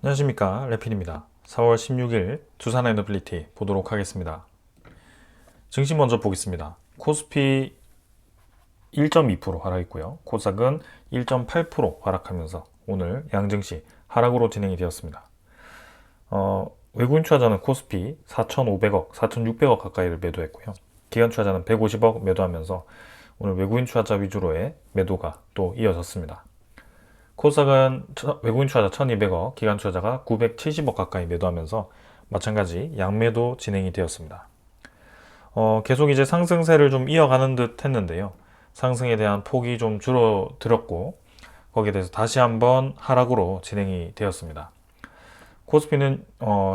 안녕하십니까, 래필입니다. 4월 16일 두산 에너빌리티 보도록 하겠습니다. 증시 먼저 보겠습니다. 코스피 1.2% 하락했고요. 코스닥은 1.8% 하락하면서 오늘 양증시 하락으로 진행이 되었습니다. 외국인 투자자는 코스피 4,500억, 4,600억 가까이를 매도했고요. 기관 투자자는 150억 매도하면서 오늘 외국인 투자자 위주로의 매도가 또 이어졌습니다. 코스닥은 외국인 투자자 1200억, 기관 투자자가 970억 가까이 매도하면서 마찬가지 양매도 진행이 되었습니다. 계속 이제 상승세를 좀 이어가는 듯 했는데요. 상승에 대한 폭이 좀 줄어들었고 거기에 대해서 다시 한번 하락으로 진행이 되었습니다. 코스피는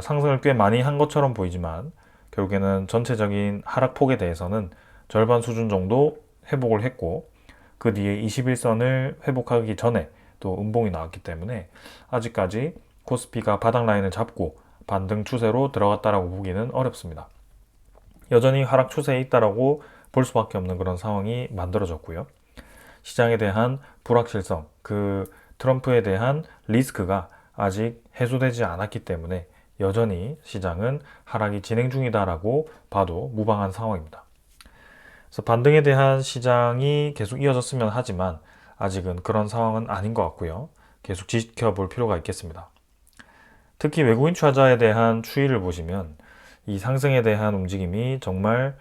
상승을 꽤 많이 한 것처럼 보이지만 결국에는 전체적인 하락폭에 대해서는 절반 수준 정도 회복을 했고 그 뒤에 21선을 회복하기 전에 또 음봉이 나왔기 때문에 아직까지 코스피가 바닥 라인을 잡고 반등 추세로 들어갔다라고 보기는 어렵습니다. 여전히 하락 추세에 있다라고 볼 수밖에 없는 그런 상황이 만들어졌고요. 시장에 대한 불확실성, 트럼프에 대한 리스크가 아직 해소되지 않았기 때문에 여전히 시장은 하락이 진행 중이다라고 봐도 무방한 상황입니다. 그래서 반등에 대한 시장이 계속 이어졌으면 하지만 아직은 그런 상황은 아닌 것 같고요. 계속 지켜볼 필요가 있겠습니다. 특히 외국인 투자자에 대한 추이를 보시면 이 상승에 대한 움직임이 정말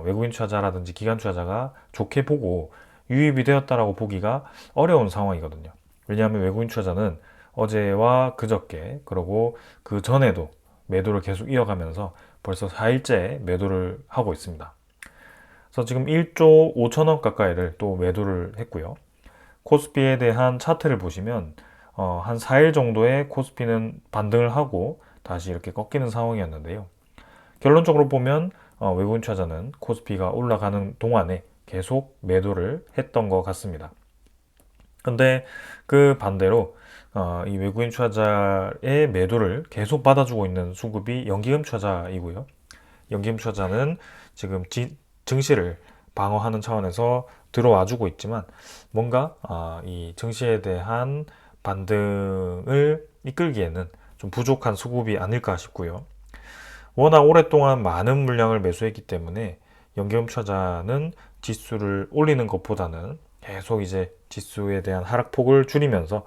외국인 투자자라든지 기관 투자자가 좋게 보고 유입이 되었다라고 보기가 어려운 상황이거든요. 왜냐하면 외국인 투자자는 어제와 그저께 그리고 그 전에도 매도를 계속 이어가면서 벌써 4일째 매도를 하고 있습니다. 그래서 지금 1조 5천억 가까이를 또 매도를 했고요. 코스피에 대한 차트를 보시면 한 4일 정도의 코스피는 반등을 하고 다시 이렇게 꺾이는 상황이었는데요. 결론적으로 보면 외국인 투자자는 코스피가 올라가는 동안에 계속 매도를 했던 것 같습니다. 근데 그 반대로 이 외국인 투자자의 매도를 계속 받아주고 있는 수급이 연기금 투자자이고요. 연기금 투자자는 지금 증시를 방어하는 차원에서 들어와주고 있지만 뭔가 이 증시에 대한 반등을 이끌기에는 좀 부족한 수급이 아닐까 싶고요. 워낙 오랫동안 많은 물량을 매수했기 때문에 연기금 투자자는 지수를 올리는 것보다는 계속 이제 지수에 대한 하락폭을 줄이면서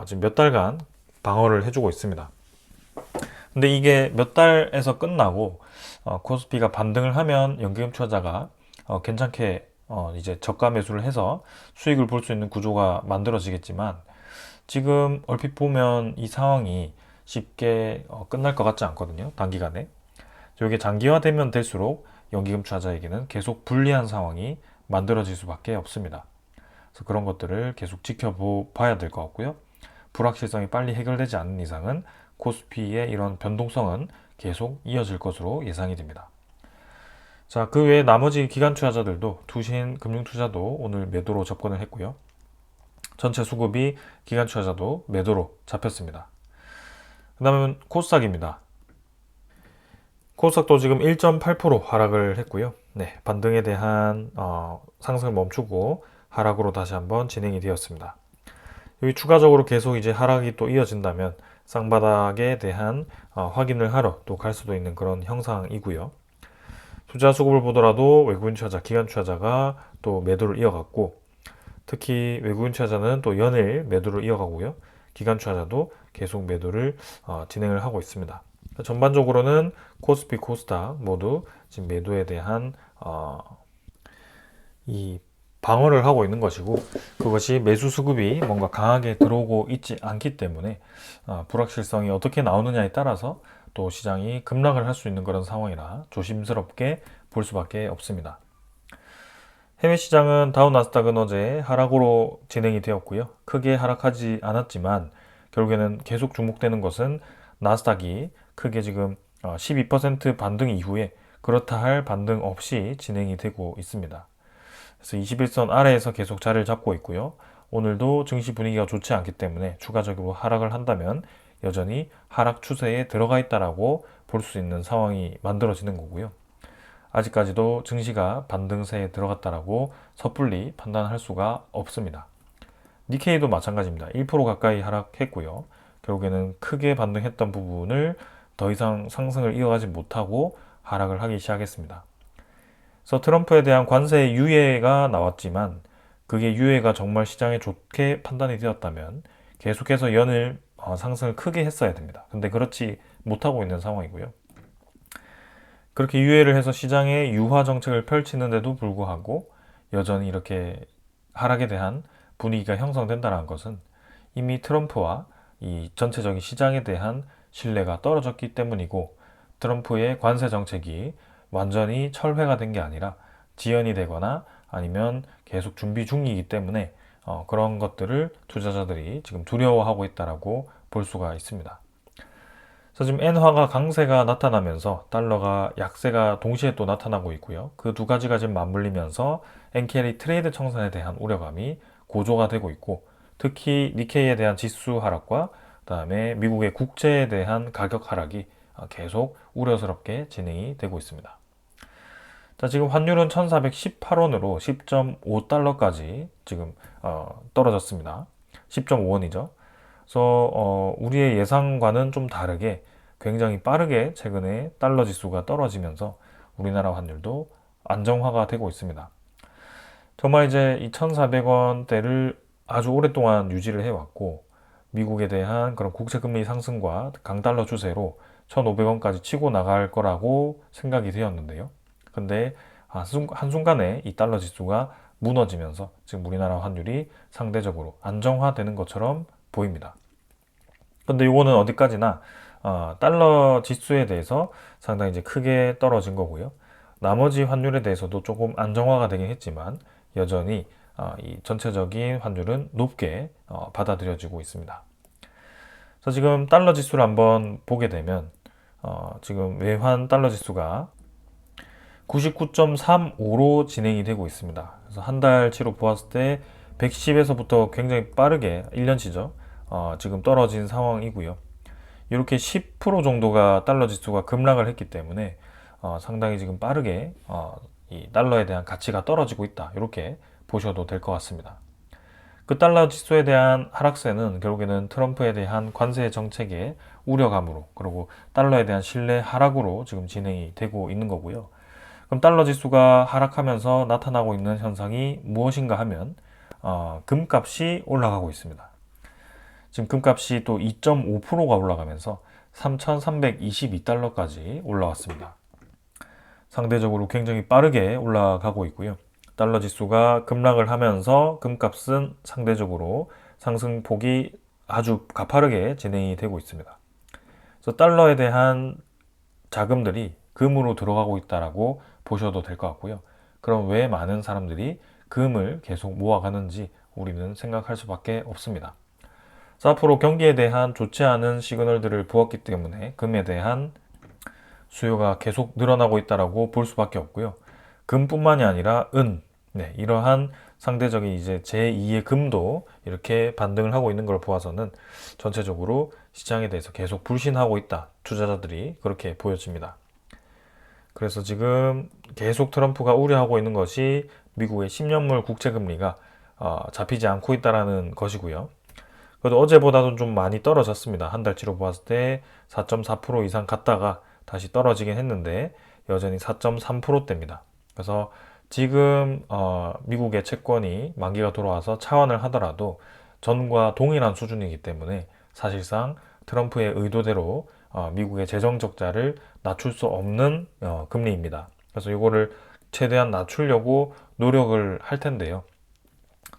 지금 몇 달간 방어를 해주고 있습니다. 근데 이게 몇 달에서 끝나고 코스피가 반등을 하면 연기금 투자자가 괜찮게 이제 저가 매수를 해서 수익을 볼 수 있는 구조가 만들어지겠지만 지금 얼핏 보면 이 상황이 쉽게 끝날 것 같지 않거든요. 단기간에. 이게 장기화되면 될수록 연기금 투자자에게는 계속 불리한 상황이 만들어질 수밖에 없습니다. 그래서 그런 것들을 계속 지켜봐야 될 것 같고요. 불확실성이 빨리 해결되지 않는 이상은 코스피의 이런 변동성은 계속 이어질 것으로 예상이 됩니다. 자, 그 외에 나머지 기관 투자자들도 투신 금융투자도 오늘 매도로 접근을 했고요. 전체 수급이 기관 투자자도 매도로 잡혔습니다. 그 다음은 코스닥입니다. 코스닥도 지금 1.8% 하락을 했고요. 네, 반등에 대한 상승을 멈추고 하락으로 다시 한번 진행이 되었습니다. 여기 추가적으로 계속 이제 하락이 또 이어진다면 쌍바닥에 대한 확인을 하러 또 갈 수도 있는 그런 형상이고요. 투자 수급을 보더라도 외국인 투자자, 기관 투자자가 또 매도를 이어갔고 특히 외국인 투자자는 또 연일 매도를 이어가고요. 기관 투자자도 계속 매도를 진행을 하고 있습니다. 전반적으로는 코스피, 코스닥 모두 지금 매도에 대한 이 방어를 하고 있는 것이고 그것이 매수 수급이 뭔가 강하게 들어오고 있지 않기 때문에 불확실성이 어떻게 나오느냐에 따라서 또 시장이 급락을 할 수 있는 그런 상황이라 조심스럽게 볼 수밖에 없습니다. 해외 시장은 다우 나스닥은 어제 하락으로 진행이 되었고요. 크게 하락하지 않았지만 결국에는 계속 주목되는 것은 나스닥이 크게 지금 12% 반등 이후에 그렇다 할 반등 없이 진행이 되고 있습니다. 그래서 21선 아래에서 계속 자리를 잡고 있고요. 오늘도 증시 분위기가 좋지 않기 때문에 추가적으로 하락을 한다면 여전히 하락 추세에 들어가 있다라고 볼 수 있는 상황이 만들어지는 거고요. 아직까지도 증시가 반등세에 들어갔다라고 섣불리 판단할 수가 없습니다. 니케이도 마찬가지입니다. 1% 가까이 하락했고요. 결국에는 크게 반등했던 부분을 더 이상 상승을 이어가지 못하고 하락을 하기 시작했습니다. 그래서 트럼프에 대한 관세 유예가 나왔지만 그게 유예가 정말 시장에 좋게 판단이 되었다면 계속해서 연일 상승을 크게 했어야 됩니다. 근데 그렇지 못하고 있는 상황이고요. 그렇게 유예를 해서 시장에 유화 정책을 펼치는데도 불구하고 여전히 이렇게 하락에 대한 분위기가 형성된다는 것은 이미 트럼프와 이 전체적인 시장에 대한 신뢰가 떨어졌기 때문이고, 트럼프의 관세 정책이 완전히 철회가 된 게 아니라 지연이 되거나 아니면 계속 준비 중이기 때문에 그런 것들을 투자자들이 지금 두려워하고 있다라고 볼 수가 있습니다. 그래서 지금 엔화가 강세가 나타나면서 달러가 약세가 동시에 또 나타나고 있고요. 그 두 가지가 지금 맞물리면서 엔캐리 트레이드 청산에 대한 우려감이 고조가 되고 있고, 특히 니케이에 대한 지수 하락과 그다음에 미국의 국채에 대한 가격 하락이 계속 우려스럽게 진행이 되고 있습니다. 자, 지금 환율은 1418원으로 10.5달러까지 지금 떨어졌습니다. 10.5원이죠. 그래서 우리의 예상과는 좀 다르게 굉장히 빠르게 최근에 달러 지수가 떨어지면서 우리나라 환율도 안정화가 되고 있습니다. 정말 이제 이 1,400원대를 아주 오랫동안 유지를 해왔고, 미국에 대한 그런 국채금리 상승과 강달러 추세로 1,500원까지 치고 나갈 거라고 생각이 되었는데요. 근데 한순간에 이 달러 지수가 무너지면서 지금 우리나라 환율이 상대적으로 안정화되는 것처럼 보입니다. 근데 이거는 어디까지나 달러 지수에 대해서 상당히 이제 크게 떨어진 거고요. 나머지 환율에 대해서도 조금 안정화가 되긴 했지만 여전히 이 전체적인 환율은 높게 받아들여지고 있습니다. 그래서 지금 달러 지수를 한번 보게 되면 지금 외환 달러 지수가 99.35로 진행이 되고 있습니다. 그래서 한 달치로 보았을 때 110에서부터 굉장히 빠르게 1년치죠. 지금 떨어진 상황이고요. 이렇게 10% 정도가 달러 지수가 급락을 했기 때문에 상당히 지금 빠르게 이 달러에 대한 가치가 떨어지고 있다, 이렇게 보셔도 될 것 같습니다. 그 달러 지수에 대한 하락세는 결국에는 트럼프에 대한 관세 정책의 우려감으로, 그리고 달러에 대한 신뢰 하락으로 지금 진행이 되고 있는 거고요. 그럼 달러 지수가 하락하면서 나타나고 있는 현상이 무엇인가 하면 금값이 올라가고 있습니다. 지금 금값이 또 2.5%가 올라가면서 3,322달러까지 올라왔습니다. 상대적으로 굉장히 빠르게 올라가고 있고요. 달러 지수가 급락을 하면서 금값은 상대적으로 상승폭이 아주 가파르게 진행이 되고 있습니다. 그래서 달러에 대한 자금들이 금으로 들어가고 있다라고 보셔도 될 것 같고요. 그럼 왜 많은 사람들이 금을 계속 모아가는지 우리는 생각할 수밖에 없습니다. 그래서 앞으로 경기에 대한 좋지 않은 시그널들을 부었기 때문에 금에 대한 수요가 계속 늘어나고 있다라고 볼 수밖에 없고요. 금뿐만이 아니라 이러한 상대적인 이제 제2의 금도 이렇게 반등을 하고 있는 걸 보아서는 전체적으로 시장에 대해서 계속 불신하고 있다, 투자자들이 그렇게 보여집니다. 그래서 지금 계속 트럼프가 우려하고 있는 것이 미국의 10년물 국채금리가 잡히지 않고 있다라는 것이고요. 그래도 어제보다도 좀 많이 떨어졌습니다. 한 달치로 보았을 때 4.4% 이상 갔다가 다시 떨어지긴 했는데 여전히 4.3%대입니다. 그래서 지금 미국의 채권이 만기가 돌아와서 차환을 하더라도 전과 동일한 수준이기 때문에 사실상 트럼프의 의도대로 미국의 재정 적자를 낮출 수 없는 금리입니다. 그래서 이거를 최대한 낮추려고 노력을 할 텐데요.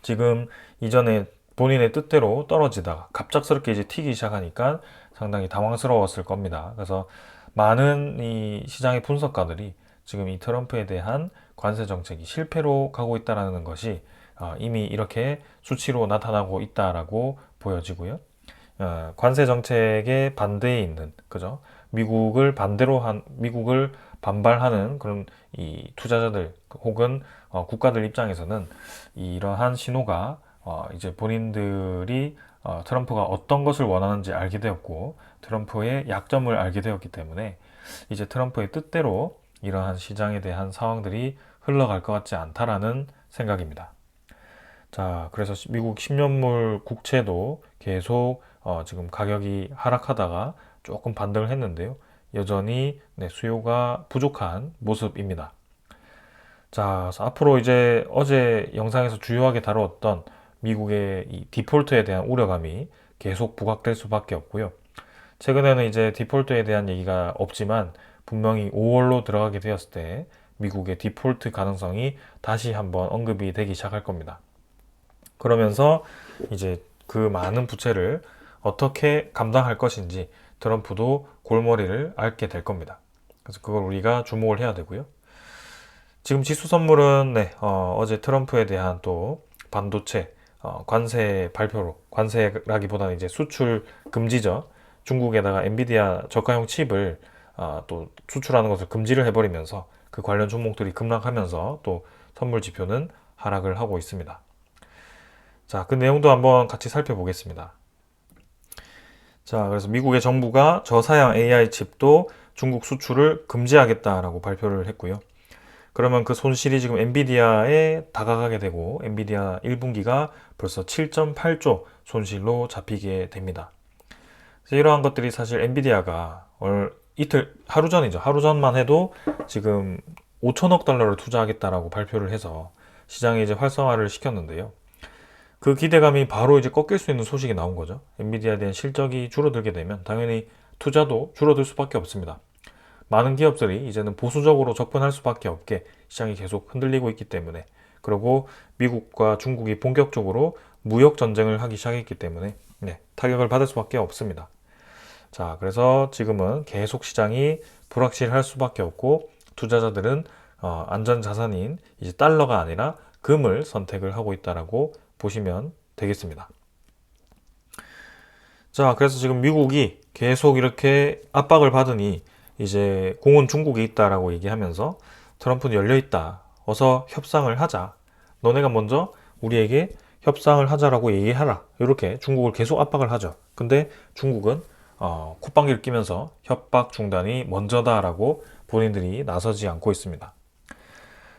지금 이전에 본인의 뜻대로 떨어지다가 갑작스럽게 이제 튀기 시작하니까 상당히 당황스러웠을 겁니다. 그래서 많은 이 시장의 분석가들이 지금 이 트럼프에 대한 관세 정책이 실패로 가고 있다는 것이 이미 이렇게 수치로 나타나고 있다라고 보여지고요. 관세 정책에 반대에 있는, 그죠? 미국을 반발하는 그런 이 투자자들 혹은 국가들 입장에서는 이러한 신호가 이제 본인들이 트럼프가 어떤 것을 원하는지 알게 되었고 트럼프의 약점을 알게 되었기 때문에 이제 트럼프의 뜻대로 이러한 시장에 대한 상황들이 흘러갈 것 같지 않다라는 생각입니다. 자, 그래서 미국 10년물 국채도 계속 지금 가격이 하락하다가 조금 반등을 했는데요. 여전히 수요가 부족한 모습입니다. 자, 그래서 앞으로 이제 어제 영상에서 주요하게 다루었던 미국의 이 디폴트에 대한 우려감이 계속 부각될 수밖에 없고요. 최근에는 이제 디폴트에 대한 얘기가 없지만 분명히 5월로 들어가게 되었을 때 미국의 디폴트 가능성이 다시 한번 언급이 되기 시작할 겁니다. 그러면서 이제 그 많은 부채를 어떻게 감당할 것인지 트럼프도 골머리를 앓게 될 겁니다. 그래서 그걸 우리가 주목을 해야 되고요. 지금 지수 선물은 어제 트럼프에 대한 또 반도체 관세 발표로, 관세라기보다는 이제 수출 금지죠. 중국에다가 엔비디아 저가형 칩을 또 수출하는 것을 금지를 해버리면서 그 관련 종목들이 급락하면서 또 선물 지표는 하락을 하고 있습니다. 자, 그 내용도 한번 같이 살펴보겠습니다. 자, 그래서 미국의 정부가 저사양 AI 칩도 중국 수출을 금지하겠다라고 발표를 했고요. 그러면 그 손실이 지금 엔비디아에 다가가게 되고 엔비디아 1분기가 벌써 7.8조 손실로 잡히게 됩니다. 그래서 이러한 것들이 사실 엔비디아가 하루 전이죠. 하루 전만 해도 지금 5천억 달러를 투자하겠다라고 발표를 해서 시장에 이제 활성화를 시켰는데요. 그 기대감이 바로 이제 꺾일 수 있는 소식이 나온 거죠. 엔비디아에 대한 실적이 줄어들게 되면 당연히 투자도 줄어들 수밖에 없습니다. 많은 기업들이 이제는 보수적으로 접근할 수밖에 없게 시장이 계속 흔들리고 있기 때문에, 그리고 미국과 중국이 본격적으로 무역 전쟁을 하기 시작했기 때문에 타격을 받을 수밖에 없습니다. 자, 그래서 지금은 계속 시장이 불확실할 수밖에 없고 투자자들은 안전 자산인 이제 달러가 아니라 금을 선택을 하고 있다라고 보시면 되겠습니다. 자, 그래서 지금 미국이 계속 이렇게 압박을 받으니 이제 공은 중국에 있다라고 얘기하면서 트럼프는 열려 있다. 어서 협상을 하자. 너네가 먼저 우리에게 협상을 하자라고 얘기하라. 이렇게 중국을 계속 압박을 하죠. 근데 중국은 콧방귀를 끼면서 협박 중단이 먼저다라고 본인들이 나서지 않고 있습니다.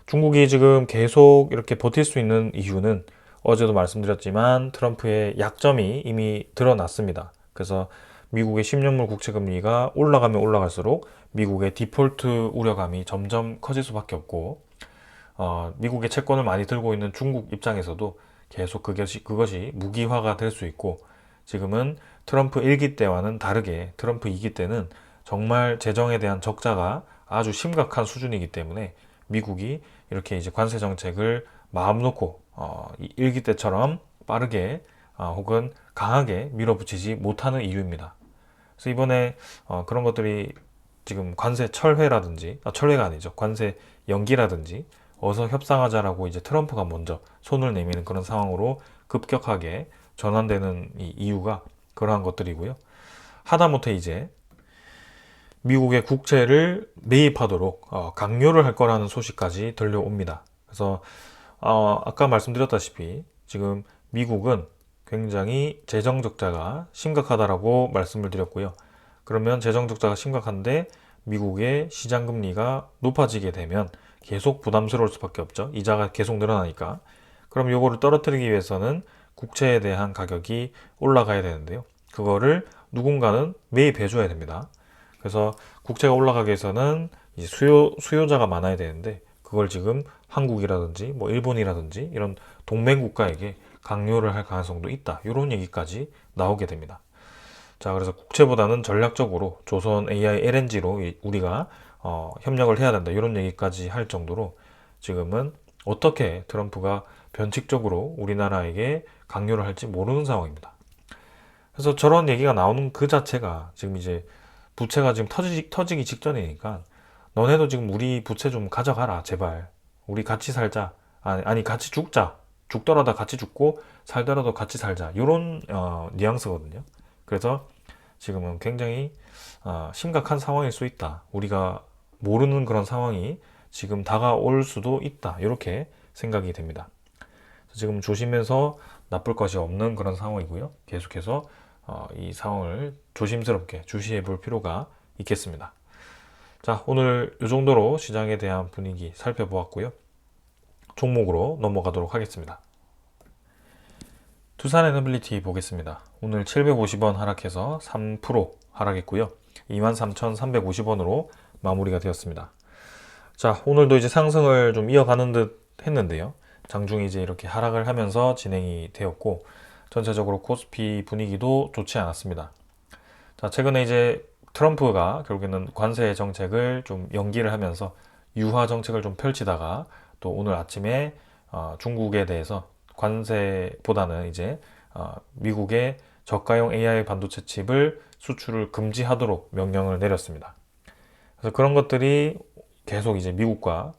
중국이 지금 계속 이렇게 버틸 수 있는 이유는 어제도 말씀드렸지만 트럼프의 약점이 이미 드러났습니다. 그래서 미국의 10년물 국채금리가 올라가면 올라갈수록 미국의 디폴트 우려감이 점점 커질 수밖에 없고 미국의 채권을 많이 들고 있는 중국 입장에서도 계속 그것이 무기화가 될 수 있고, 지금은 트럼프 1기 때와는 다르게 트럼프 2기 때는 정말 재정에 대한 적자가 아주 심각한 수준이기 때문에 미국이 이렇게 이제 관세 정책을 마음 놓고 1기 때처럼 빠르게 혹은 강하게 밀어붙이지 못하는 이유입니다. 그래서 이번에 그런 것들이 지금 관세 철회라든지, 철회가 아니죠. 관세 연기라든지 어서 협상하자라고 이제 트럼프가 먼저 손을 내미는 그런 상황으로 급격하게 전환되는 이유가 그러한 것들이고요. 하다못해 이제 미국의 국채를 매입하도록 강요를 할 거라는 소식까지 들려옵니다. 그래서 아까 말씀드렸다시피 지금 미국은 굉장히 재정 적자가 심각하다라고 말씀을 드렸고요. 그러면 재정 적자가 심각한데 미국의 시장 금리가 높아지게 되면 계속 부담스러울 수밖에 없죠. 이자가 계속 늘어나니까. 그럼 요거를 떨어뜨리기 위해서는 국채에 대한 가격이 올라가야 되는데요. 그거를 누군가는 매입해 줘야 됩니다. 그래서 국채가 올라가기 위해서는 이제 수요자가 많아야 되는데 그걸 지금 한국이라든지 뭐 일본이라든지 이런 동맹 국가에게 강요를 할 가능성도 있다. 이런 얘기까지 나오게 됩니다. 자, 그래서 국채보다는 전략적으로 조선 AI LNG로 우리가 협력을 해야 된다. 이런 얘기까지 할 정도로 지금은 어떻게 트럼프가 변칙적으로 우리나라에게 강요를 할지 모르는 상황입니다. 그래서 저런 얘기가 나오는 그 자체가 지금 이제 부채가 지금 터지기 직전이니까 너네도 지금 우리 부채 좀 가져가라 제발. 우리 같이 살자. 아니 같이 죽자. 죽더라도 같이 죽고 살더라도 같이 살자. 이런 뉘앙스거든요. 그래서 지금은 굉장히 심각한 상황일 수 있다. 우리가 모르는 그런 상황이 지금 다가올 수도 있다. 이렇게 생각이 됩니다. 지금 조심해서 나쁠 것이 없는 그런 상황이고요. 계속해서 이 상황을 조심스럽게 주시해 볼 필요가 있겠습니다. 자, 오늘 이 정도로 시장에 대한 분위기 살펴보았고요. 종목으로 넘어가도록 하겠습니다. 두산 에너빌리티 보겠습니다. 오늘 750원 하락해서 3% 하락했고요. 23,350원으로 마무리가 되었습니다. 자, 오늘도 이제 상승을 좀 이어가는 듯 했는데요. 장중이 이제 이렇게 하락을 하면서 진행이 되었고, 전체적으로 코스피 분위기도 좋지 않았습니다. 자, 최근에 이제 트럼프가 결국에는 관세 정책을 좀 연기를 하면서 유화 정책을 좀 펼치다가 또 오늘 아침에 중국에 대해서 관세보다는 이제 미국의 저가형 AI 반도체 칩을 수출을 금지하도록 명령을 내렸습니다. 그래서 그런 것들이 계속 이제 미국과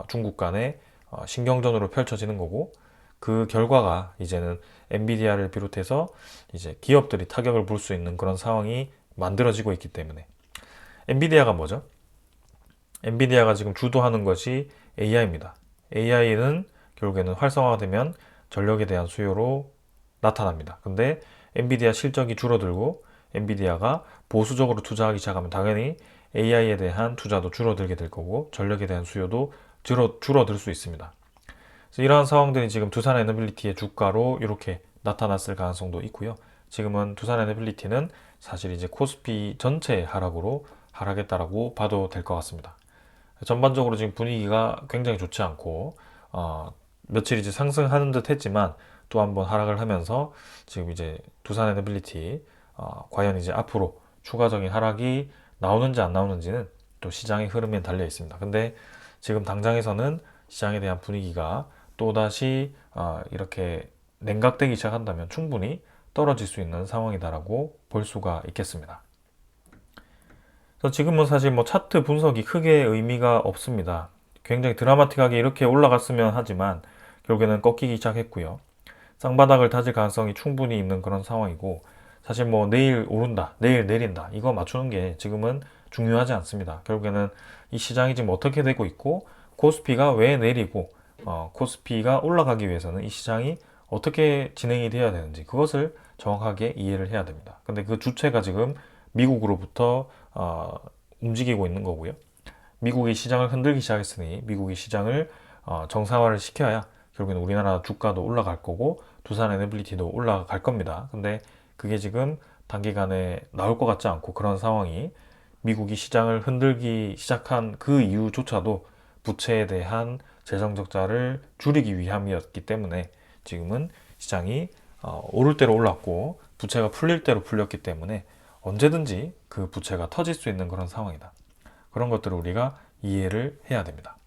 중국 간의 신경전으로 펼쳐지는 거고, 그 결과가 이제는 엔비디아를 비롯해서 이제 기업들이 타격을 볼 수 있는 그런 상황이 만들어지고 있기 때문에. 엔비디아가 뭐죠? 엔비디아가 지금 주도하는 것이 AI입니다. AI는 결국에는 활성화되면 전력에 대한 수요로 나타납니다. 근데 엔비디아 실적이 줄어들고 엔비디아가 보수적으로 투자하기 시작하면 당연히 AI에 대한 투자도 줄어들게 될 거고 전력에 대한 수요도 줄어들 수 있습니다. 그래서 이러한 상황들이 지금 두산 에너빌리티의 주가로 이렇게 나타났을 가능성도 있고요. 지금은 두산 에너빌리티는 사실 이제 코스피 전체 하락으로 하락했다라고 봐도 될 것 같습니다. 전반적으로 지금 분위기가 굉장히 좋지 않고 며칠 이제 상승하는 듯 했지만 또 한번 하락을 하면서 지금 이제 두산 에너빌리티 과연 이제 앞으로 추가적인 하락이 나오는지 안 나오는지는 또 시장의 흐름에 달려 있습니다. 근데 지금 당장에서는 시장에 대한 분위기가 또다시 이렇게 냉각되기 시작한다면 충분히 떨어질 수 있는 상황이다라고 볼 수가 있겠습니다. 그래서 지금은 사실 뭐 차트 분석이 크게 의미가 없습니다. 굉장히 드라마틱하게 이렇게 올라갔으면 하지만 결국에는 꺾이기 시작했고요. 쌍바닥을 다질 가능성이 충분히 있는 그런 상황이고, 사실 뭐 내일 오른다, 내일 내린다 이거 맞추는 게 지금은 중요하지 않습니다. 결국에는 이 시장이 지금 어떻게 되고 있고 코스피가 왜 내리고 코스피가 올라가기 위해서는 이 시장이 어떻게 진행이 돼야 되는지 그것을 정확하게 이해를 해야 됩니다. 근데 그 주체가 지금 미국으로부터 움직이고 있는 거고요. 미국이 시장을 흔들기 시작했으니 미국이 시장을 정상화를 시켜야 결국엔 우리나라 주가도 올라갈 거고 두산 에너빌리티도 올라갈 겁니다. 근데 그게 지금 단기간에 나올 것 같지 않고, 그런 상황이 미국이 시장을 흔들기 시작한 그 이유조차도 부채에 대한 재정 적자를 줄이기 위함이었기 때문에 지금은 시장이 오를 대로 올랐고 부채가 풀릴 대로 풀렸기 때문에 언제든지 그 부채가 터질 수 있는 그런 상황이다. 그런 것들을 우리가 이해를 해야 됩니다.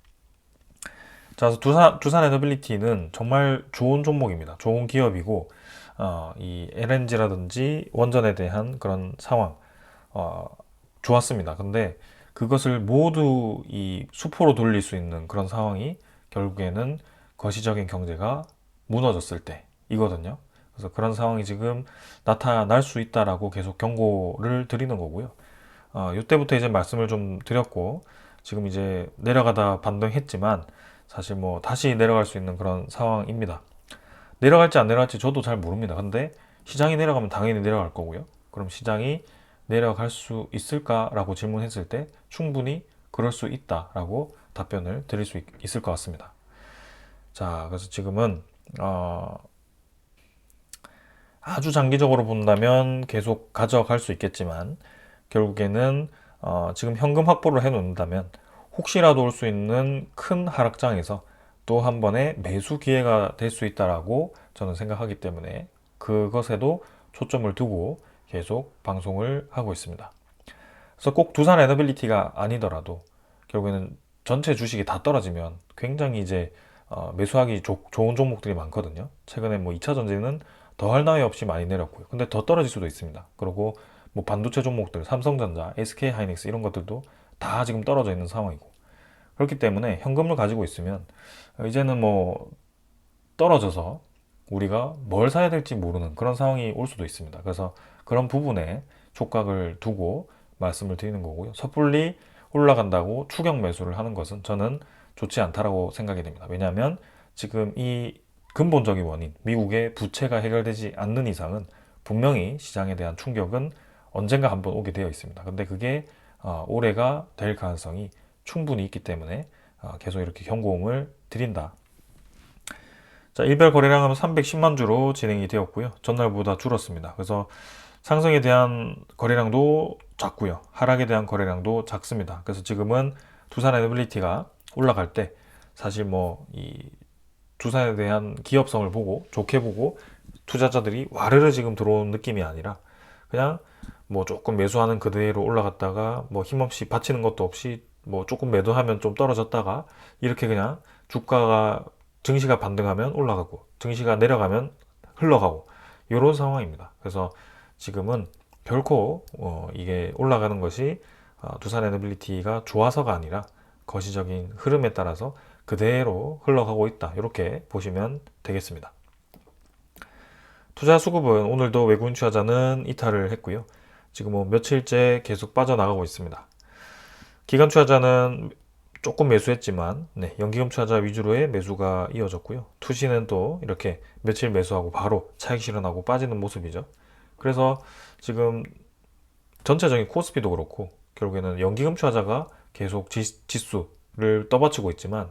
자, 그래서 두산 에너빌리티는 정말 좋은 종목입니다. 좋은 기업이고 이 LNG라든지 원전에 대한 그런 상황 좋았습니다. 근데 그것을 모두 이 수포로 돌릴 수 있는 그런 상황이 결국에는 거시적인 경제가 무너졌을 때이거든요. 그래서 그런 상황이 지금 나타날 수 있다라고 계속 경고를 드리는 거고요. 이때부터 이제 말씀을 좀 드렸고, 지금 이제 내려가다 반등했지만 사실 뭐 다시 내려갈 수 있는 그런 상황입니다. 내려갈지 안 내려갈지 저도 잘 모릅니다. 근데 시장이 내려가면 당연히 내려갈 거고요. 그럼 시장이 내려갈 수 있을까라고 질문했을 때 충분히 그럴 수 있다라고 답변을 드릴 수 있을 것 같습니다. 자, 그래서 지금은 아주 장기적으로 본다면 계속 가져갈 수 있겠지만 결국에는 지금 현금 확보를 해 놓는다면 혹시라도 올 수 있는 큰 하락장에서 또 한 번의 매수 기회가 될 수 있다라고 저는 생각하기 때문에 그것에도 초점을 두고 계속 방송을 하고 있습니다. 그래서 꼭 두산 에너빌리티가 아니더라도 결국에는 전체 주식이 다 떨어지면 굉장히 이제 매수하기 좋은 종목들이 많거든요. 최근에 뭐 2차 전지는 더할 나위 없이 많이 내렸고요. 근데 더 떨어질 수도 있습니다. 그리고 뭐 반도체 종목들, 삼성전자, SK 하이닉스 이런 것들도 다 지금 떨어져 있는 상황이고, 그렇기 때문에 현금을 가지고 있으면 이제는 뭐 떨어져서 우리가 뭘 사야 될지 모르는 그런 상황이 올 수도 있습니다. 그래서 그런 부분에 촉각을 두고 말씀을 드리는 거고요. 섣불리 올라간다고 추격 매수를 하는 것은 저는 좋지 않다라고 생각이 됩니다. 왜냐하면 지금 이 근본적인 원인, 미국의 부채가 해결되지 않는 이상은 분명히 시장에 대한 충격은 언젠가 한번 오게 되어 있습니다. 근데 그게 올해가 될 가능성이 충분히 있기 때문에 계속 이렇게 경고음을 드린다. 자, 일별 거래량은 310만 주로 진행이 되었고요. 전날보다 줄었습니다. 그래서 상승에 대한 거래량도 작고요. 하락에 대한 거래량도 작습니다. 그래서 지금은 두산 에너빌리티가 올라갈 때 사실 뭐 이 두산에 대한 기업성을 보고 좋게 보고 투자자들이 와르르 지금 들어온 느낌이 아니라 그냥 뭐 조금 매수하는 그대로 올라갔다가 뭐 힘없이 받치는 것도 없이 뭐 조금 매도하면 좀 떨어졌다가 이렇게 그냥 주가가 증시가 반등하면 올라가고 증시가 내려가면 흘러가고 이런 상황입니다. 그래서 지금은 결코 이게 올라가는 것이 두산 에너빌리티가 좋아서가 아니라 거시적인 흐름에 따라서 그대로 흘러가고 있다. 이렇게 보시면 되겠습니다. 투자 수급은 오늘도 외국인 투자자는 이탈을 했고요. 지금 뭐 며칠째 계속 빠져나가고 있습니다. 기관 투자자는 조금 매수했지만 연기금 투자자 위주로의 매수가 이어졌고요. 투시는 또 이렇게 며칠 매수하고 바로 차익 실현하고 빠지는 모습이죠. 그래서 지금 전체적인 코스피도 그렇고 결국에는 연기금 투자자가 계속 지수를 떠받치고 있지만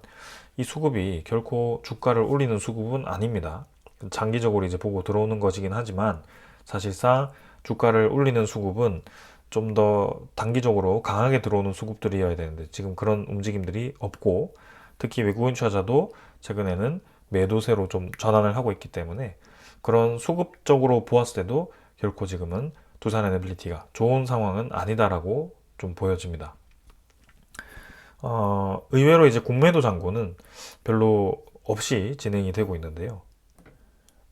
이 수급이 결코 주가를 올리는 수급은 아닙니다. 장기적으로 이제 보고 들어오는 것이긴 하지만 사실상 주가를 올리는 수급은 좀 더 단기적으로 강하게 들어오는 수급들이어야 되는데 지금 그런 움직임들이 없고 특히 외국인 투자자도 최근에는 매도세로 좀 전환을 하고 있기 때문에 그런 수급적으로 보았을 때도 결코 지금은 두산 에너빌리티가 좋은 상황은 아니다라고 좀 보여집니다. 의외로 이제 공매도 잔고는 별로 없이 진행이 되고 있는데요.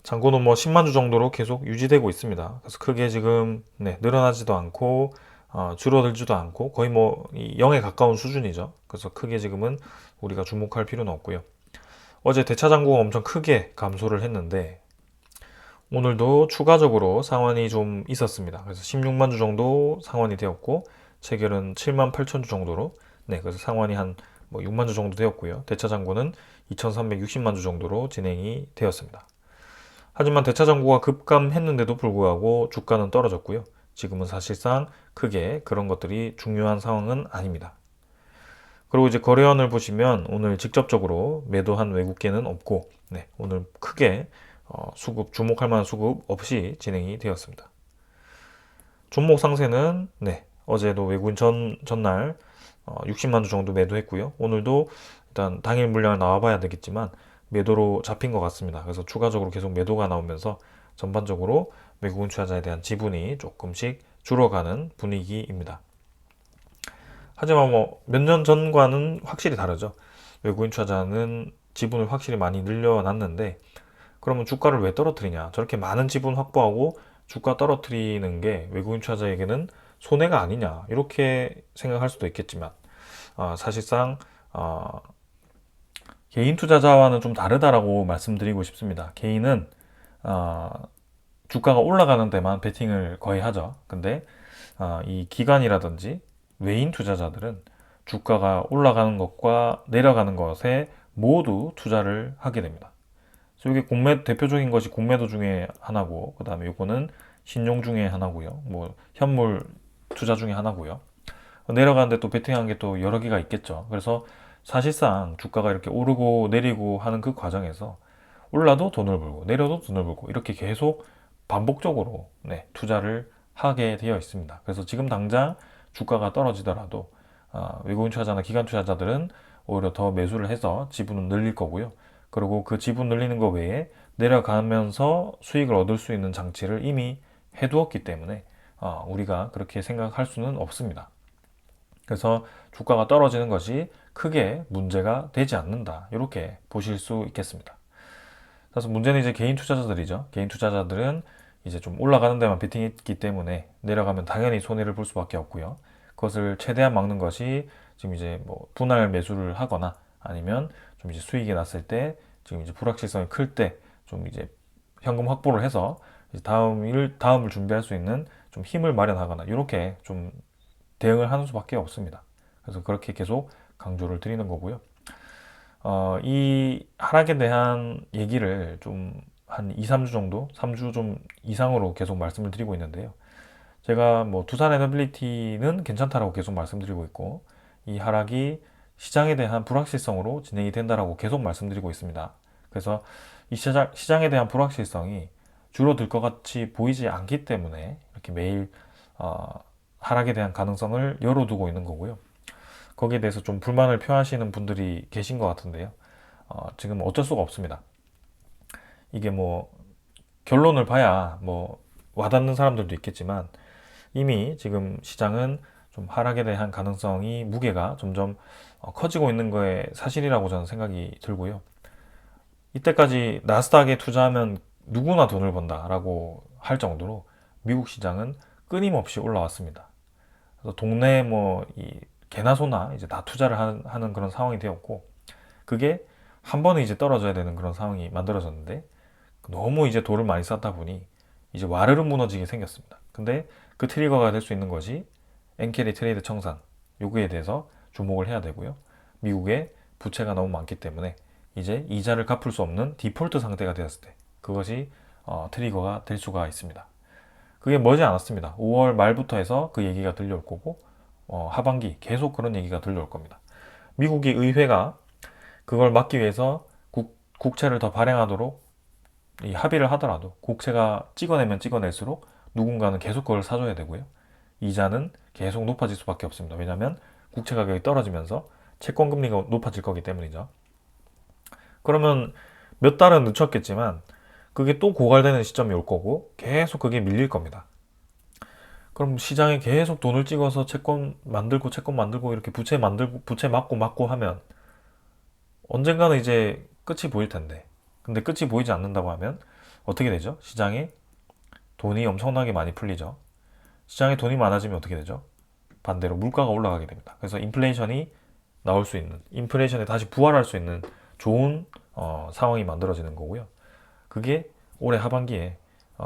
잔고는 뭐 10만 주 정도로 계속 유지되고 있습니다. 그래서 크게 지금 늘어나지도 않고 줄어들지도 않고 거의 뭐 0에 가까운 수준이죠. 그래서 크게 지금은 우리가 주목할 필요는 없고요. 어제 대차 잔고가 엄청 크게 감소를 했는데 오늘도 추가적으로 상환이 좀 있었습니다. 그래서 16만 주 정도 상환이 되었고 체결은 7만 8천 주 정도로 그래서 상환이 한 뭐 6만 주 정도 되었고요. 대차 잔고는 2,360만 주 정도로 진행이 되었습니다. 하지만 대차 잔고가 급감했는데도 불구하고 주가는 떨어졌고요. 지금은 사실상 크게 그런 것들이 중요한 상황은 아닙니다. 그리고 이제 거래원을 보시면 오늘 직접적으로 매도한 외국계는 없고 오늘 크게 수급 주목할 만한 수급 없이 진행이 되었습니다. 종목 상세는 어제도 외국인 전날 60만 주 정도 매도했고요. 오늘도 일단 당일 물량을 나와봐야 되겠지만 매도로 잡힌 것 같습니다. 그래서 추가적으로 계속 매도가 나오면서 전반적으로 외국인 투자자에 대한 지분이 조금씩 줄어가는 분위기입니다. 하지만 뭐 몇 년 전과는 확실히 다르죠. 외국인 투자자는 지분을 확실히 많이 늘려놨는데 그러면 주가를 왜 떨어뜨리냐? 저렇게 많은 지분 확보하고 주가 떨어뜨리는 게 외국인 투자자에게는 손해가 아니냐? 이렇게 생각할 수도 있겠지만 사실상 개인 투자자와는 좀 다르다라고 말씀드리고 싶습니다. 개인은 주가가 올라가는 데만 베팅을 거의 하죠. 근데 이 기관이라든지 외인 투자자들은 주가가 올라가는 것과 내려가는 것에 모두 투자를 하게 됩니다. 그래서 이게 대표적인 것이 공매도 중에 하나고, 그 다음에 이거는 신용 중에 하나고요. 뭐 현물 투자 중에 하나고요. 내려가는데 또 베팅한 게 또 여러 개가 있겠죠. 그래서 사실상 주가가 이렇게 오르고 내리고 하는 그 과정에서 올라도 돈을 벌고 내려도 돈을 벌고 이렇게 계속 반복적으로 투자를 하게 되어 있습니다. 그래서 지금 당장 주가가 떨어지더라도 외국인 투자자나 기관 투자자들은 오히려 더 매수를 해서 지분을 늘릴 거고요. 그리고 그 지분 늘리는 것 외에 내려가면서 수익을 얻을 수 있는 장치를 이미 해두었기 때문에 우리가 그렇게 생각할 수는 없습니다. 그래서 주가가 떨어지는 것이 크게 문제가 되지 않는다. 이렇게 보실 수 있겠습니다. 그래서 문제는 이제 개인 투자자들이죠. 개인 투자자들은 이제 좀 올라가는 데만 베팅했기 때문에 내려가면 당연히 손해를 볼 수밖에 없고요. 그것을 최대한 막는 것이 지금 이제 뭐 분할 매수를 하거나 아니면 좀 이제 수익이 났을 때 지금 이제 불확실성이 클 때 좀 이제 현금 확보를 해서 이제 다음을 준비할 수 있는 좀 힘을 마련하거나 이렇게 좀 대응을 하는 수밖에 없습니다. 그래서 그렇게 계속 강조를 드리는 거고요. 이 하락에 대한 얘기를 좀 한 2, 3주 정도, 3주 좀 이상으로 계속 말씀을 드리고 있는데요. 제가 뭐 두산 에너빌리티는 괜찮다라고 계속 말씀드리고 있고 이 하락이 시장에 대한 불확실성으로 진행이 된다라고 계속 말씀드리고 있습니다. 그래서 이 시장에 대한 불확실성이 줄어들 것 같이 보이지 않기 때문에 이렇게 매일 하락에 대한 가능성을 열어두고 있는 거고요. 거기에 대해서 좀 불만을 표하시는 분들이 계신 것 같은데요. 지금 어쩔 수가 없습니다. 이게 뭐 결론을 봐야 뭐 와닿는 사람들도 있겠지만 이미 지금 시장은 좀 하락에 대한 가능성이 무게가 점점 커지고 있는 거에 사실이라고 저는 생각이 들고요. 이때까지 나스닥에 투자하면 누구나 돈을 번다라고 할 정도로 미국 시장은 끊임없이 올라왔습니다. 그래서 동네 뭐 이 개나 소나 이제 다 투자를 하는 그런 상황이 되었고, 그게 한 번에 이제 떨어져야 되는 그런 상황이 만들어졌는데, 너무 이제 돌을 많이 쌓다 보니 이제 와르르 무너지게 생겼습니다. 근데 그 트리거가 될 수 있는 것이 엔캐리 트레이드 청산, 요구에 대해서 주목을 해야 되고요. 미국의 부채가 너무 많기 때문에 이제 이자를 갚을 수 없는 디폴트 상태가 되었을 때 그것이 트리거가 될 수가 있습니다. 그게 머지 않았습니다. 5월 말부터 해서 그 얘기가 들려올 거고, 하반기 계속 그런 얘기가 들려올 겁니다. 미국의 의회가 그걸 막기 위해서 국채를 더 발행하도록 이 합의를 하더라도 국채가 찍어내면 찍어낼수록 누군가는 계속 그걸 사줘야 되고요. 이자는 계속 높아질 수밖에 없습니다. 왜냐하면 국채 가격이 떨어지면서 채권 금리가 높아질 거기 때문이죠. 그러면 몇 달은 늦췄겠지만 그게 또 고갈되는 시점이 올 거고 계속 그게 밀릴 겁니다. 그럼 시장에 계속 돈을 찍어서 채권 만들고 이렇게 부채 만들고 부채 막고 하면 언젠가는 이제 끝이 보일 텐데, 근데 끝이 보이지 않는다고 하면 어떻게 되죠? 시장에 돈이 엄청나게 많이 풀리죠. 시장에 돈이 많아지면 어떻게 되죠? 반대로 물가가 올라가게 됩니다. 그래서 인플레이션이 나올 수 있는, 인플레이션에 다시 부활할 수 있는 좋은 상황이 만들어지는 거고요. 그게 올해 하반기에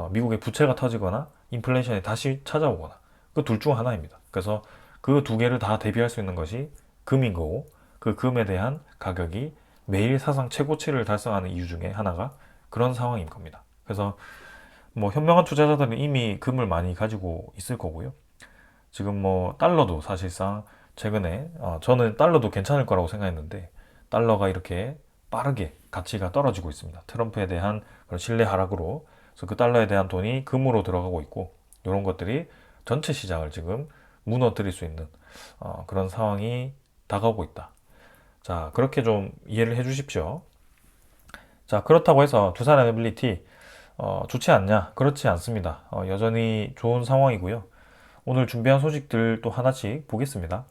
미국의 부채가 터지거나 인플레이션이 다시 찾아오거나 그 둘 중 하나입니다. 그래서 그 두 개를 다 대비할 수 있는 것이 금인 거고, 그 금에 대한 가격이 매일 사상 최고치를 달성하는 이유 중에 하나가 그런 상황인 겁니다. 그래서 뭐 현명한 투자자들은 이미 금을 많이 가지고 있을 거고요. 지금 뭐 달러도 사실상 최근에 저는 달러도 괜찮을 거라고 생각했는데 달러가 이렇게 빠르게 가치가 떨어지고 있습니다. 트럼프에 대한 그런 신뢰 하락으로. 그래서 그 달러에 대한 돈이 금으로 들어가고 있고, 이런 것들이 전체 시장을 지금 무너뜨릴 수 있는 그런 상황이 다가오고 있다. 자, 그렇게 좀 이해를 해 주십시오. 자, 그렇다고 해서 두산 에너빌리티 좋지 않냐? 그렇지 않습니다. 여전히 좋은 상황이고요. 오늘 준비한 소식들 또 하나씩 보겠습니다.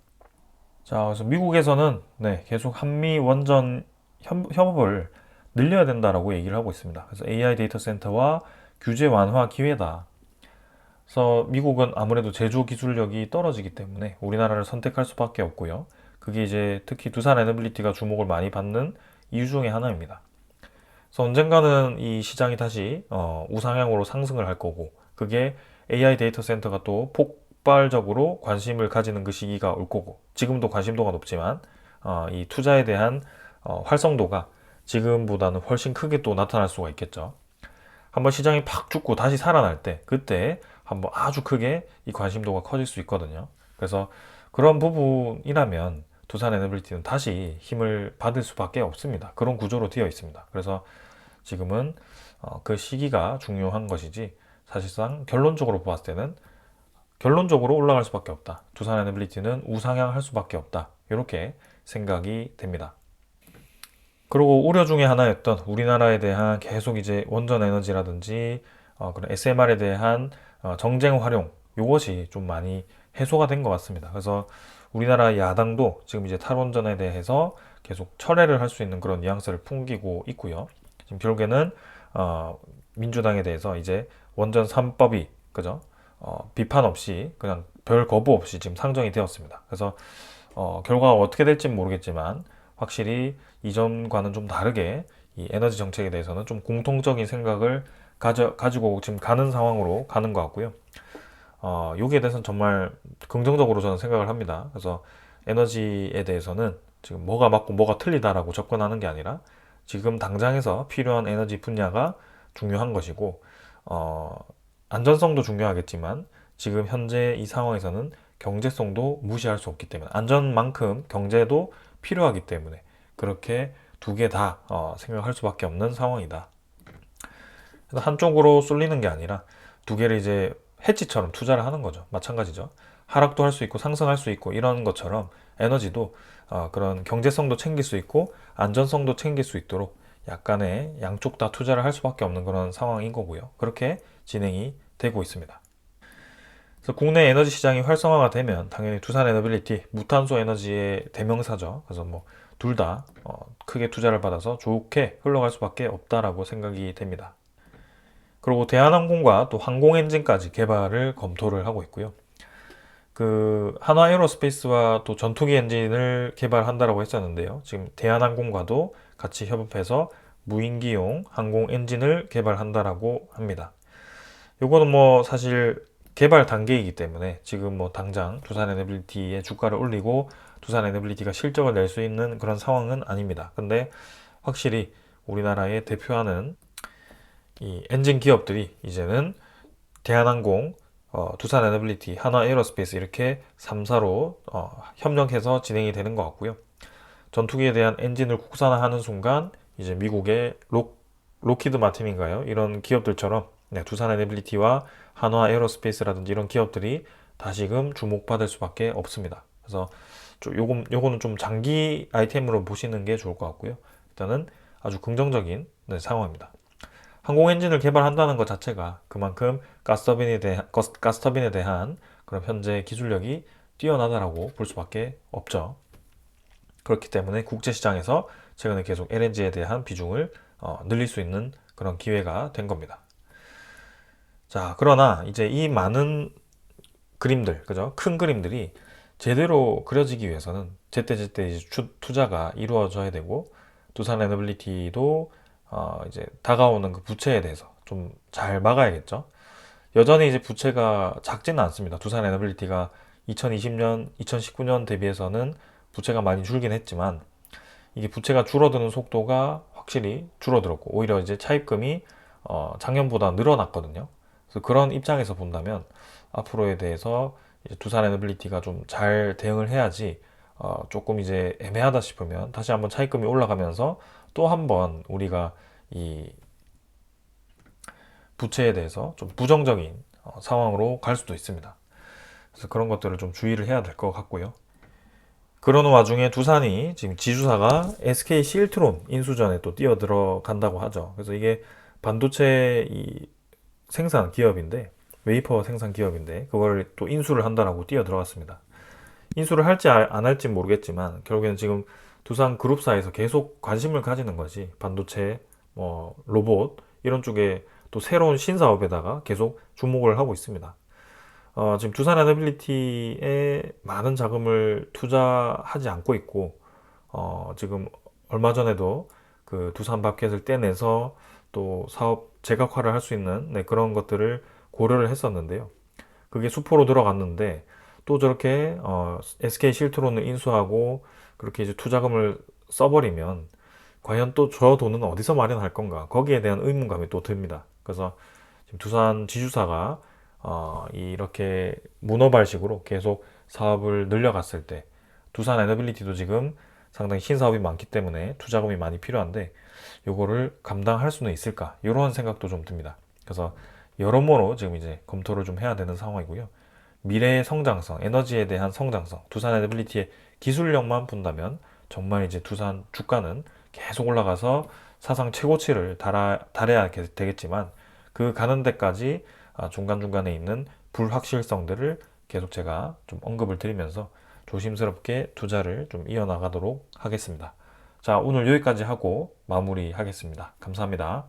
자, 그래서 미국에서는 계속 한미 원전 협업을 늘려야 된다라고 얘기를 하고 있습니다. 그래서 AI 데이터 센터와 규제 완화 기회다. 그래서 미국은 아무래도 제조 기술력이 떨어지기 때문에 우리나라를 선택할 수밖에 없고요. 그게 이제 특히 두산 에너빌리티가 주목을 많이 받는 이유 중에 하나입니다. 그래서 언젠가는 이 시장이 다시 우상향으로 상승을 할 거고, 그게 AI 데이터 센터가 또 폭발적으로 관심을 가지는 그 시기가 올 거고, 지금도 관심도가 높지만 이 투자에 대한 활성도가 지금보다는 훨씬 크게 또 나타날 수가 있겠죠. 한번 시장이 팍 죽고 다시 살아날 때, 그때 한번 아주 크게 이 관심도가 커질 수 있거든요. 그래서 그런 부분이라면 두산 에너빌리티는 다시 힘을 받을 수밖에 없습니다. 그런 구조로 되어 있습니다. 그래서 지금은 그 시기가 중요한 것이지, 사실상 결론적으로 보았을 때는 결론적으로 올라갈 수밖에 없다. 두산 에너빌리티는 우상향 할 수밖에 없다. 이렇게 생각이 됩니다. 그리고 우려 중에 하나였던 우리나라에 대한 계속 이제 원전 에너지라든지 그런 SMR에 대한 정쟁 활용, 이것이 좀 많이 해소가 된 것 같습니다. 그래서 우리나라 야당도 지금 이제 탈원전에 대해서 계속 철회를 할 수 있는 그런 뉘앙스를 풍기고 있고요. 지금 결국에는 민주당에 대해서 이제 원전 3법이 그죠? 비판 없이 그냥 별 거부 없이 지금 상정이 되었습니다. 그래서 결과가 어떻게 될지는 모르겠지만 확실히 이전과는 좀 다르게 이 에너지 정책에 대해서는 좀 공통적인 생각을 가지고 지금 가는 상황으로 가는 것 같고요. 여기에 대해서는 정말 긍정적으로 저는 생각을 합니다. 그래서 에너지에 대해서는 지금 뭐가 맞고 뭐가 틀리다라고 접근하는 게 아니라 지금 당장에서 필요한 에너지 분야가 중요한 것이고, 안전성도 중요하겠지만 지금 현재 이 상황에서는 경제성도 무시할 수 없기 때문에, 안전만큼 경제도 필요하기 때문에 그렇게 두 개 다 생각할 수밖에 없는 상황이다. 그래서 한쪽으로 쏠리는 게 아니라 두 개를 이제 해치처럼 투자를 하는 거죠. 마찬가지죠. 하락도 할 수 있고 상승할 수 있고 이런 것처럼 에너지도 그런 경제성도 챙길 수 있고 안전성도 챙길 수 있도록 약간의 양쪽 다 투자를 할 수밖에 없는 그런 상황인 거고요. 그렇게 진행이 되고 있습니다. 그래서 국내 에너지 시장이 활성화가 되면 당연히 두산 에너빌리티 무탄소 에너지의 대명사죠. 그래서 뭐 둘 다 크게 투자를 받아서 좋게 흘러갈 수밖에 없다라고 생각이 됩니다. 그리고 대한항공과 또 항공 엔진까지 개발을 검토를 하고 있고요. 그 한화 에어로스페이스와 또 전투기 엔진을 개발한다라고 했었는데요. 지금 대한항공과도 같이 협업해서 무인기용 항공 엔진을 개발한다라고 합니다. 요거는 뭐 사실 개발 단계이기 때문에 지금 뭐 당장 두산 에너빌리티의 주가를 올리고 두산 에너빌리티가 실적을 낼 수 있는 그런 상황은 아닙니다. 근데 확실히 우리나라에 대표하는 이 엔진 기업들이 이제는 대한항공, 두산 에너빌리티, 한화 에어로스페이스 이렇게 3사로 협력해서 진행이 되는 것 같고요. 전투기에 대한 엔진을 국산화하는 순간 이제 미국의 로키드 마틴인가요? 이런 기업들처럼 두산 에너빌리티와 한화 에어로스페이스라든지 이런 기업들이 다시금 주목받을 수밖에 없습니다. 그래서 요거는 좀 장기 아이템으로 보시는 게 좋을 것 같고요. 일단은 아주 긍정적인 상황입니다. 항공 엔진을 개발한다는 것 자체가 그만큼 가스터빈에 대한 그런 현재 기술력이 뛰어나다라고 볼 수밖에 없죠. 그렇기 때문에 국제시장에서 최근에 계속 LNG에 대한 비중을 늘릴 수 있는 그런 기회가 된 겁니다. 자, 그러나 이제 이 많은 그림들, 그죠? 큰 그림들이 제대로 그려지기 위해서는 제때제때 이제 투자가 이루어져야 되고 두산 에너빌리티도 이제 다가오는 그 부채에 대해서 좀 잘 막아야겠죠. 여전히 이제 부채가 작지는 않습니다. 두산 에너빌리티가 2020년, 2019년 대비해서는 부채가 많이 줄긴 했지만 이게 부채가 줄어드는 속도가 확실히 줄어들었고 오히려 이제 차입금이 작년보다 늘어났거든요. 그래서 그런 입장에서 본다면 앞으로에 대해서 이제 두산 에너빌리티가 좀 잘 대응을 해야지 조금 이제 애매하다 싶으면 다시 한번 차입금이 올라가면서 또 한번 우리가 이 부채에 대해서 좀 부정적인 상황으로 갈 수도 있습니다. 그래서 그런 것들을 좀 주의를 해야 될 것 같고요. 그러는 와중에 두산이 지금 지주사가 SK 실트론 인수전에 또 뛰어들어간다고 하죠. 그래서 이게 반도체 생산 기업인데 웨이퍼 생산 기업인데 그걸 또 인수를 한다라고 뛰어들어갔습니다. 인수를 할지 안 할지 모르겠지만 결국에는 지금 두산 그룹사에서 계속 관심을 가지는 거지 반도체, 로봇 이런 쪽에 또 새로운 신사업에다가 계속 주목을 하고 있습니다. 지금 두산 에너빌리티에 많은 자금을 투자하지 않고 있고 지금 얼마 전에도 그 두산 밥켓을 떼내서 또 사업 제각화를 할 수 있는 그런 것들을 고려를 했었는데요. 그게 수포로 들어갔는데 또 저렇게 SK 실트론을 인수하고 그렇게 이제 투자금을 써버리면 과연 또 저 돈은 어디서 마련할 건가 거기에 대한 의문감이 또 듭니다. 그래서 지금 두산 지주사가 이렇게 문어발식으로 계속 사업을 늘려갔을 때 두산 에너빌리티도 지금 상당히 신사업이 많기 때문에 투자금이 많이 필요한데 요거를 감당할 수는 있을까 이런 생각도 좀 듭니다. 그래서 여러모로 지금 이제 검토를 좀 해야 되는 상황이고요. 미래의 성장성, 에너지에 대한 성장성, 두산 에너빌리티의 기술력만 본다면 정말 이제 두산 주가는 계속 올라가서 사상 최고치를 달해야 되겠지만 그 가는 데까지 중간중간에 있는 불확실성들을 계속 제가 좀 언급을 드리면서 조심스럽게 투자를 좀 이어나가도록 하겠습니다. 자, 오늘 여기까지 하고 마무리하겠습니다. 감사합니다.